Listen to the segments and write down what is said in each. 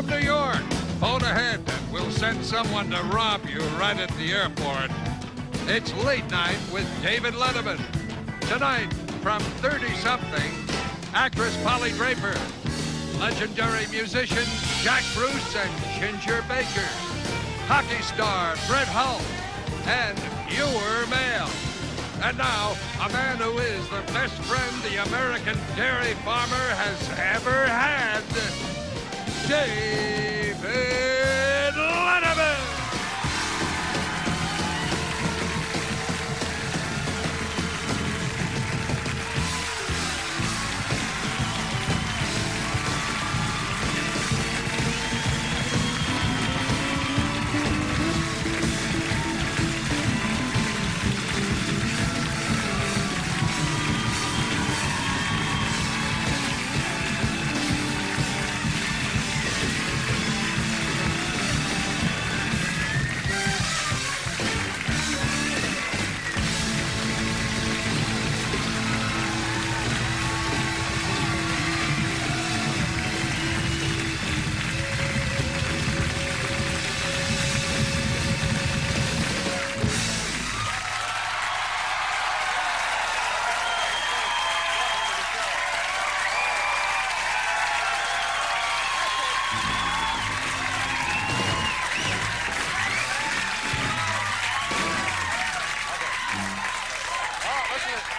from New York. Phone ahead and we'll send someone to rob you right at the airport. It's Late Night with David Letterman. Tonight, from 30-something, actress Polly Draper, legendary musicians Jack Bruce and Ginger Baker, hockey star Brett Hull, and viewer mail. And now, a man who is the best friend the American dairy farmer has ever had, David Letterman.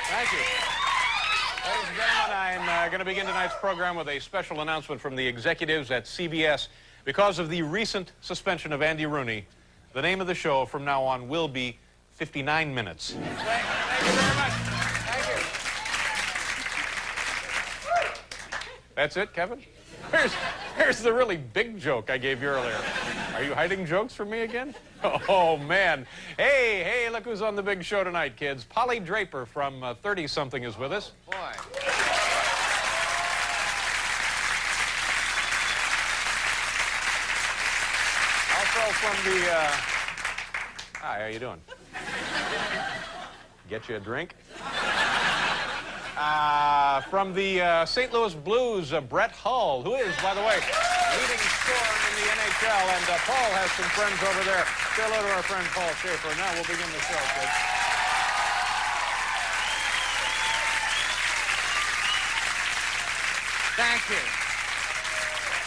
Thank you. Ladies and gentlemen, I'm going to begin tonight's program with a special announcement from the executives at CBS. Because of the recent suspension of Andy Rooney, the name of the show from now on will be 59 Minutes. Thank you very much. Thank you. That's it, Kevin? Here's the really big joke I gave you earlier. Are you hiding jokes from me again? Oh, man. Hey, look who's on the big show tonight, kids. Polly Draper from 30-something is with us. Boy. Also from the, Hi, how you doing? Get you a drink? From the St. Louis Blues, Brett Hull, who is, by the way, leading scorer in the NHL, and Paul has some friends over there. Say hello to our friend Paul Schaefer. Now we'll begin the show, kids. Thank you.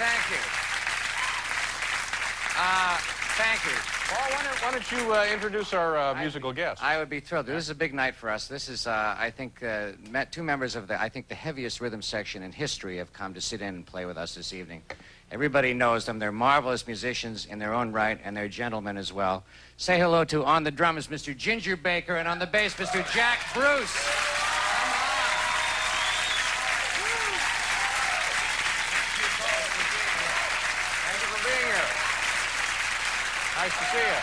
Thank you. Thank you. Paul, why don't you introduce our musical guest? I would be thrilled. This is a big night for us. This is, I think, two members of the heaviest rhythm section in history have come to sit in and play with us this evening. Everybody knows them. They're marvelous musicians in their own right, and they're gentlemen as well. Say hello to, on the drums, Mr. Ginger Baker, and on the bass, Mr. Jack Bruce. Thank you for being here. Nice to see you.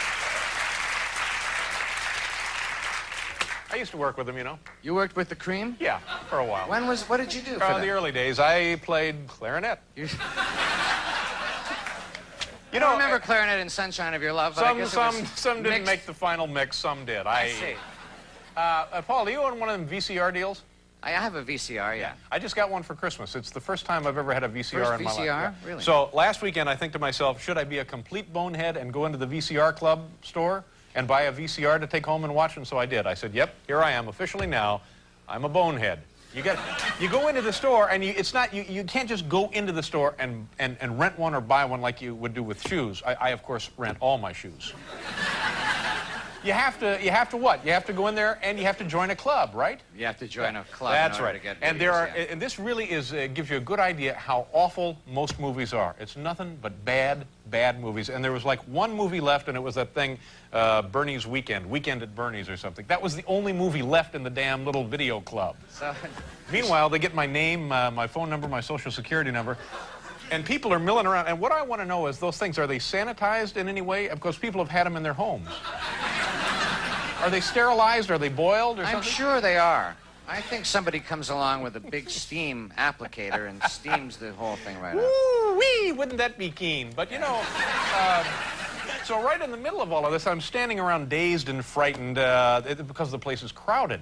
I used to work with them, you know. You worked with the Cream? Yeah, for a while. What did you do for them? The early days, I played clarinet. You don't remember clarinet in Sunshine of Your Love? Some didn't make the final mix, some did. I see. Paul, do you own one of them VCR deals? I have a VCR, yeah. I just got one for Christmas. It's the first time I've ever had a VCR in my life. VCR? Really? So last weekend, I think to myself, should I be a complete bonehead and go into the VCR club store and buy a VCR to take home and watch? And so I did. I said, yep, here I am, officially now. I'm a bonehead. You go into the store, and you can't just go into the store and rent one or buy one like you would do with shoes. I of course, rent all my shoes. You have to what? You have to go in there and you have to join a club, right? You have to join a club. That's right. To get and videos, and this really gives you a good idea how awful most movies are. It's nothing but bad movies. And there was like one movie left, and it was that thing, Bernie's Weekend at Bernie's or something. That was the only movie left in the damn little video club. So, meanwhile, they get my name, my phone number, my social security number. And people are milling around. And what I want to know is those things, are they sanitized in any way? Because people have had them in their homes. Are they sterilized? Are they boiled or something? I'm sure they are. I think somebody comes along with a big steam applicator and steams the whole thing right up. Woo-wee! Wouldn't that be keen? But, you know, so right in the middle of all of this, I'm standing around dazed and frightened because the place is crowded.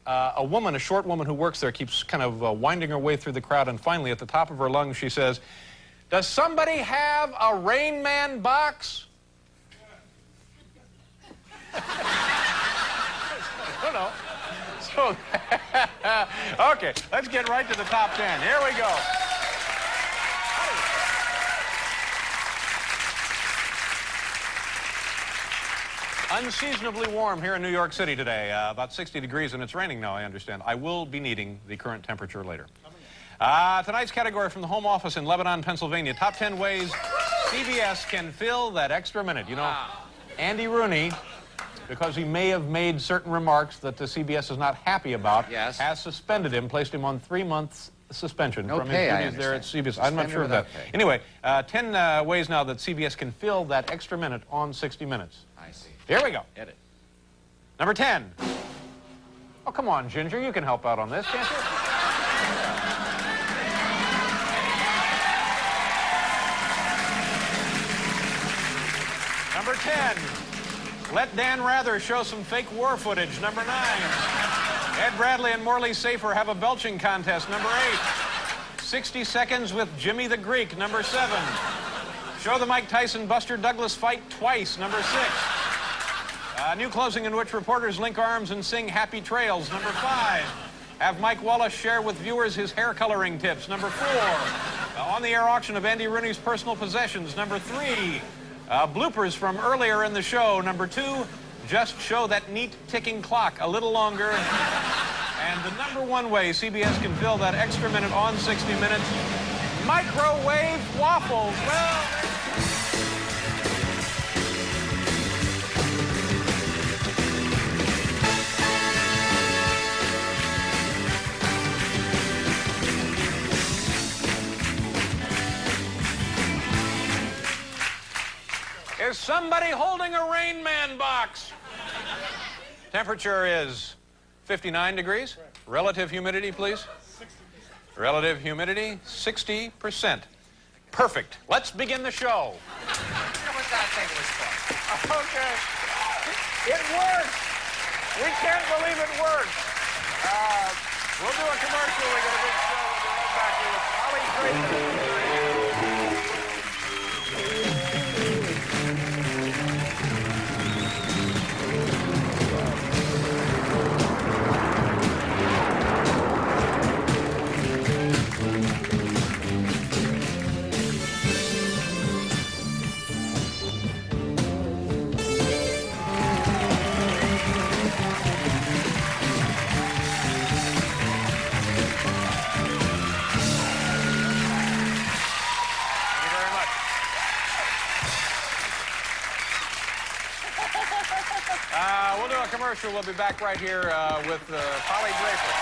A short woman who works there keeps kind of winding her way through the crowd, and finally, at the top of her lungs, she says, Does somebody have a Rain Man box? I don't know. So, okay, let's get right to the top 10. Here we go. Unseasonably warm here in New York City today. About 60 degrees, and it's raining now, I understand. I will be needing the current temperature later. Tonight's category from the home office in Lebanon, Pennsylvania. Top 10 ways CBS can fill that extra minute. You know, Andy Rooney, because he may have made certain remarks that the CBS is not happy about, has suspended him, placed him on 3 months suspension from his duties there at CBS. I'm not sure of that. Anyway, 10 ways now that CBS can fill that extra minute on 60 Minutes. I see. Here we go. Get it. Number 10. Oh, come on, Ginger. You can help out on this, can't you? Number 10. Let Dan Rather show some fake war footage. Number 9. Ed Bradley and Morley Safer have a belching contest. Number 8. 60 Seconds with Jimmy the Greek. Number 7. Show the Mike Tyson-Buster Douglas fight twice. Number 6. A new closing in which reporters link arms and sing Happy Trails. Number 5. Have Mike Wallace share with viewers his hair coloring tips. Number 4. On-the-air auction of Andy Rooney's personal possessions. Number 3. Bloopers from earlier in the show. Number 2. Just show that neat ticking clock a little longer. And the number 1 way CBS can fill that extra minute on 60 Minutes, microwave waffles. Well, is somebody holding a Rain Man box? Temperature is 59 degrees. Relative humidity, please. 60%. Relative humidity, 60%. Perfect. Let's begin the show. What that thing was for? Okay. It works. We can't believe it works. We'll do a commercial. We got a big show. We'll be right back here with Holly Draper. We'll do a commercial. We'll be back right here with Polly Draper.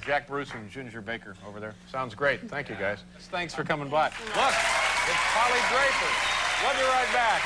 Jack Bruce and Ginger Baker over there. Sounds great. Thank you, guys. Thanks for coming by. Look, it's Polly Draper. We'll be right back.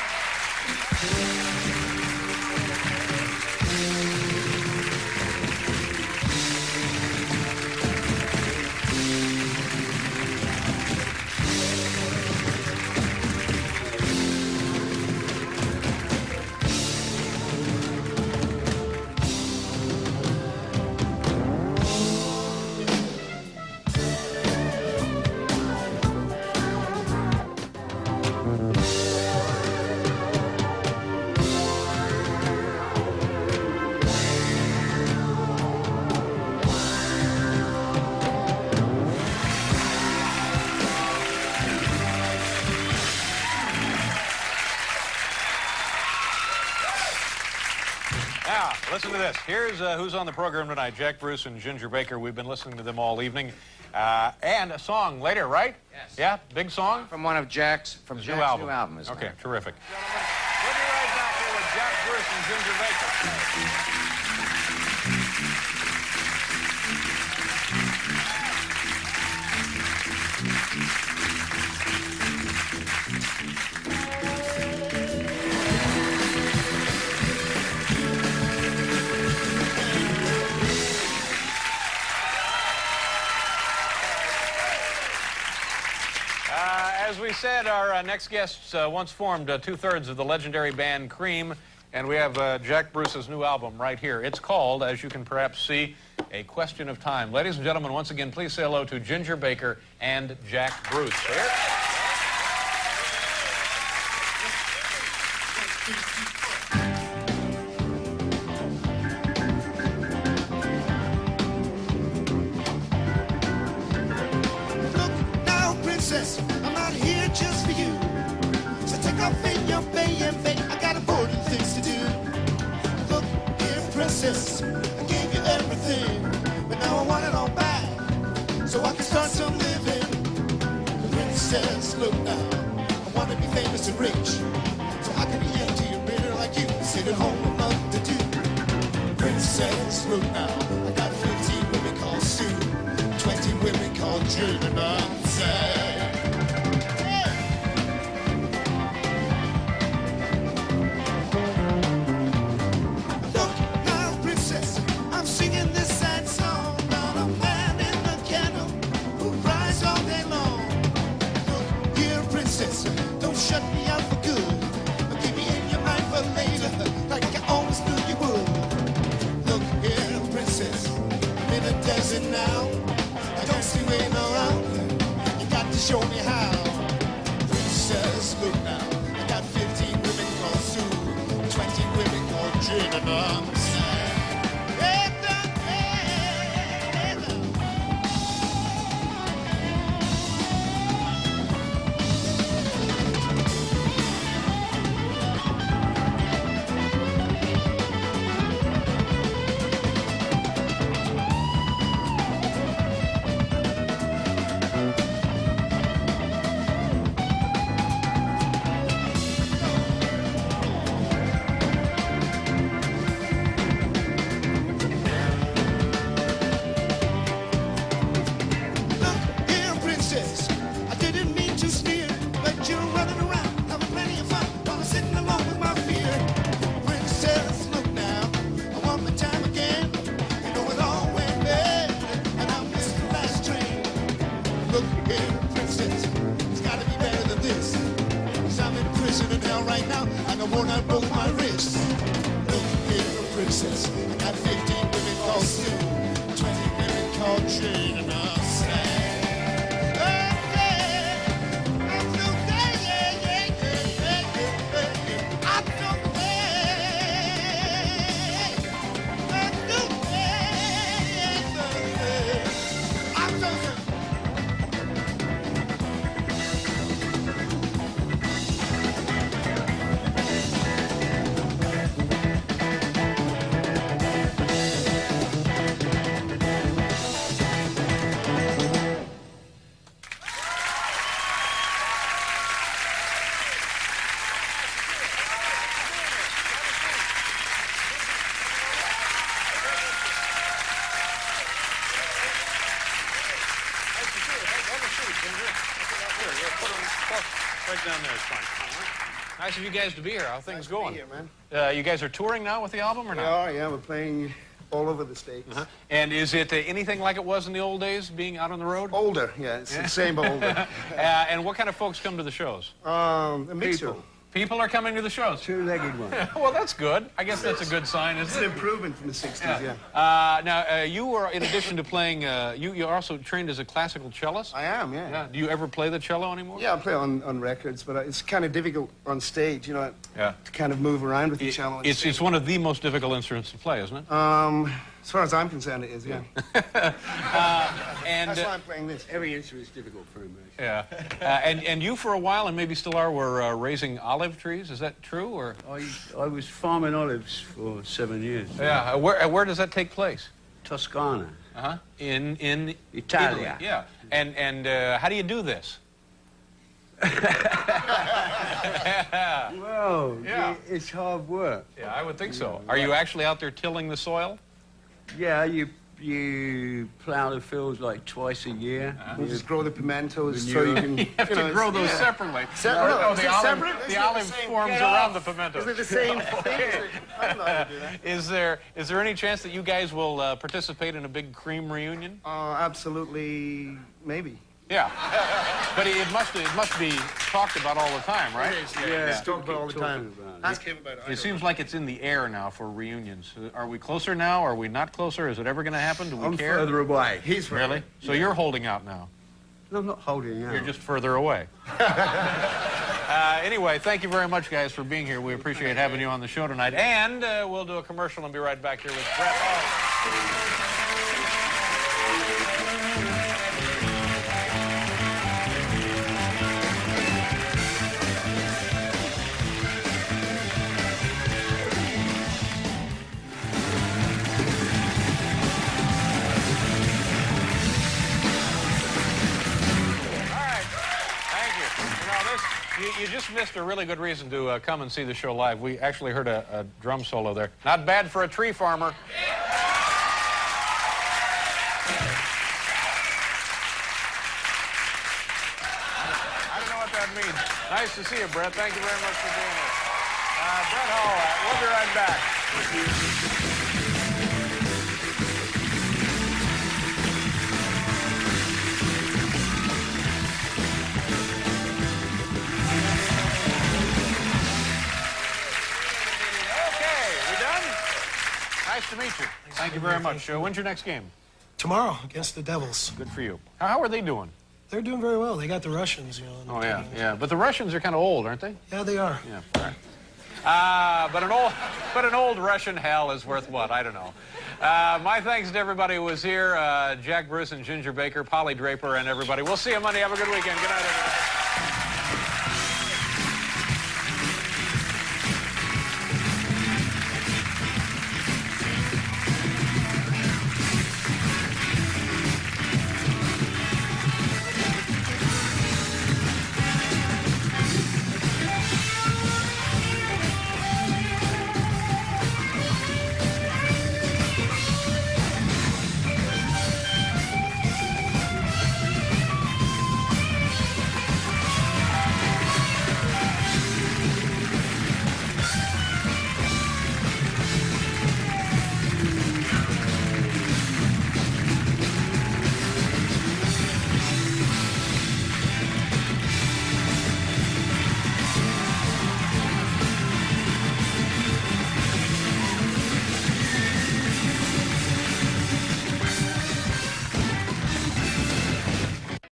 Now, listen to this. Here's who's on the program tonight. Jack Bruce and Ginger Baker. We've been listening to them all evening. And a song later, right? Yes. Yeah, big song? From one of Jack's, Jack's new album. Okay, terrific. Gentlemen, we'll be right back here with Jack Bruce and Ginger Baker. we said, our next guests once formed two-thirds of the legendary band Cream, and we have Jack Bruce's new album right here. It's called, as you can perhaps see, A Question of Time. Ladies and gentlemen, once again, please say hello to Ginger Baker and Jack Bruce. Here. I'm not here just for you. So take off in your bay and bay. I got important things to do. Look here, princess, I gave you everything, but now I want it all back, so I can start some living. Princess, look now, I want to be famous and rich, so I can be empty and bitter like you, sit at home with nothing to do. Princess, look now, I got 15 women called Sue, 20 women called June, and I'm sad. Don't shut me out for good, but keep me in your mind for later, like I always knew you would. Look here, princess, I'm in a desert now. I don't see way around. You got to show me how. Princess, look now, I got 15 women called Sue, 20 women called Jane, and I'm sad. I didn't mean to steer, but you're running around, having plenty of fun while I'm sitting alone with my fear. Princess, look now, I want my time again. You know it all went bad, and I missed the last train. Look here, princess, it's gotta be better than this, 'cause I'm in prison in hell right now, and I worn out both my wrists. Look here, princess, I got 15 women called Sue, 20 women called Jane, and I'm sad. Right down there is fine. Nice of you guys to be here. How are things going? Here, man. You guys are touring now with the album or not? Yeah, we're playing all over the States. And is it anything like it was in the old days, being out on the road? Older, yeah, it's the same older. And what kind of folks come to the shows? A mixture. People are coming to the shows. Two-legged one. Well, that's good. I guess that's a good sign, It's isn't an it? improvement from the 60s, yeah. Now, you were, in addition to playing, you're also trained as a classical cellist? I am, yeah. Yeah. Do you ever play the cello anymore? Yeah, I play on records, but it's kind of difficult on stage, you know, Yeah. to kind of move around with the cello on It's stage. one of the most difficult instruments to play, isn't it? As far as I'm concerned, it is, yeah. And That's why I'm playing this. Every instrument is difficult for him. yeah, and you for a while, and maybe still are, were raising olive trees. Is that true, or? I was farming olives for 7 years. Yeah. Where does that take place? Toscana. Uh-huh. In Italia. Italy. Yeah. And how do you do this? Well, Yeah. it's hard work. Yeah, I would think so. Are you actually out there tilling the soil? Yeah, you plow the fields like twice a year. You just grow the pimentos When so you- you can... You have to know, grow it's- those yeah. separately. Separate? No, Is the it olive, separate? the Isn't it olive the same? forms Get around off. the pimento. Is it the same thing? I don't know how to do that. Is there any chance that you guys will participate in a big Cream reunion? Absolutely, maybe. Yeah. But it must be talked about all the time, right? It is, yeah. It's talked about all the time. Ask him about it. It seems like it's in the air now for reunions. Are we closer now? Are we not closer? Is it ever going to happen? Do we I'm care? further away. He's right. Really? So you're holding out now? No, I'm not holding out. You're just further away. Anyway, thank you very much, guys, for being here. We appreciate having you on the show tonight. And we'll do a commercial and be right back here with Brett Hall. You just missed a really good reason to come and see the show live. We actually heard a drum solo there. Not bad for a tree farmer. I don't know what that means. Nice to see you, Brett. Thank you very much for being here. Brett Hall, we'll be right back. Nice to meet you. Thank you very much. When's your next game? Tomorrow against the Devils. Good for you. How are they doing? They're doing very well. They got the Russians, you know. Oh, yeah, yeah. But the Russians are kind of old, aren't they? Yeah, they are. Yeah. Right. But an old Russian hell is worth what? I don't know. My thanks to everybody who was here. Jack Bruce and Ginger Baker, Polly Draper, and everybody. We'll see you Monday. Have a good weekend. Good night, everybody.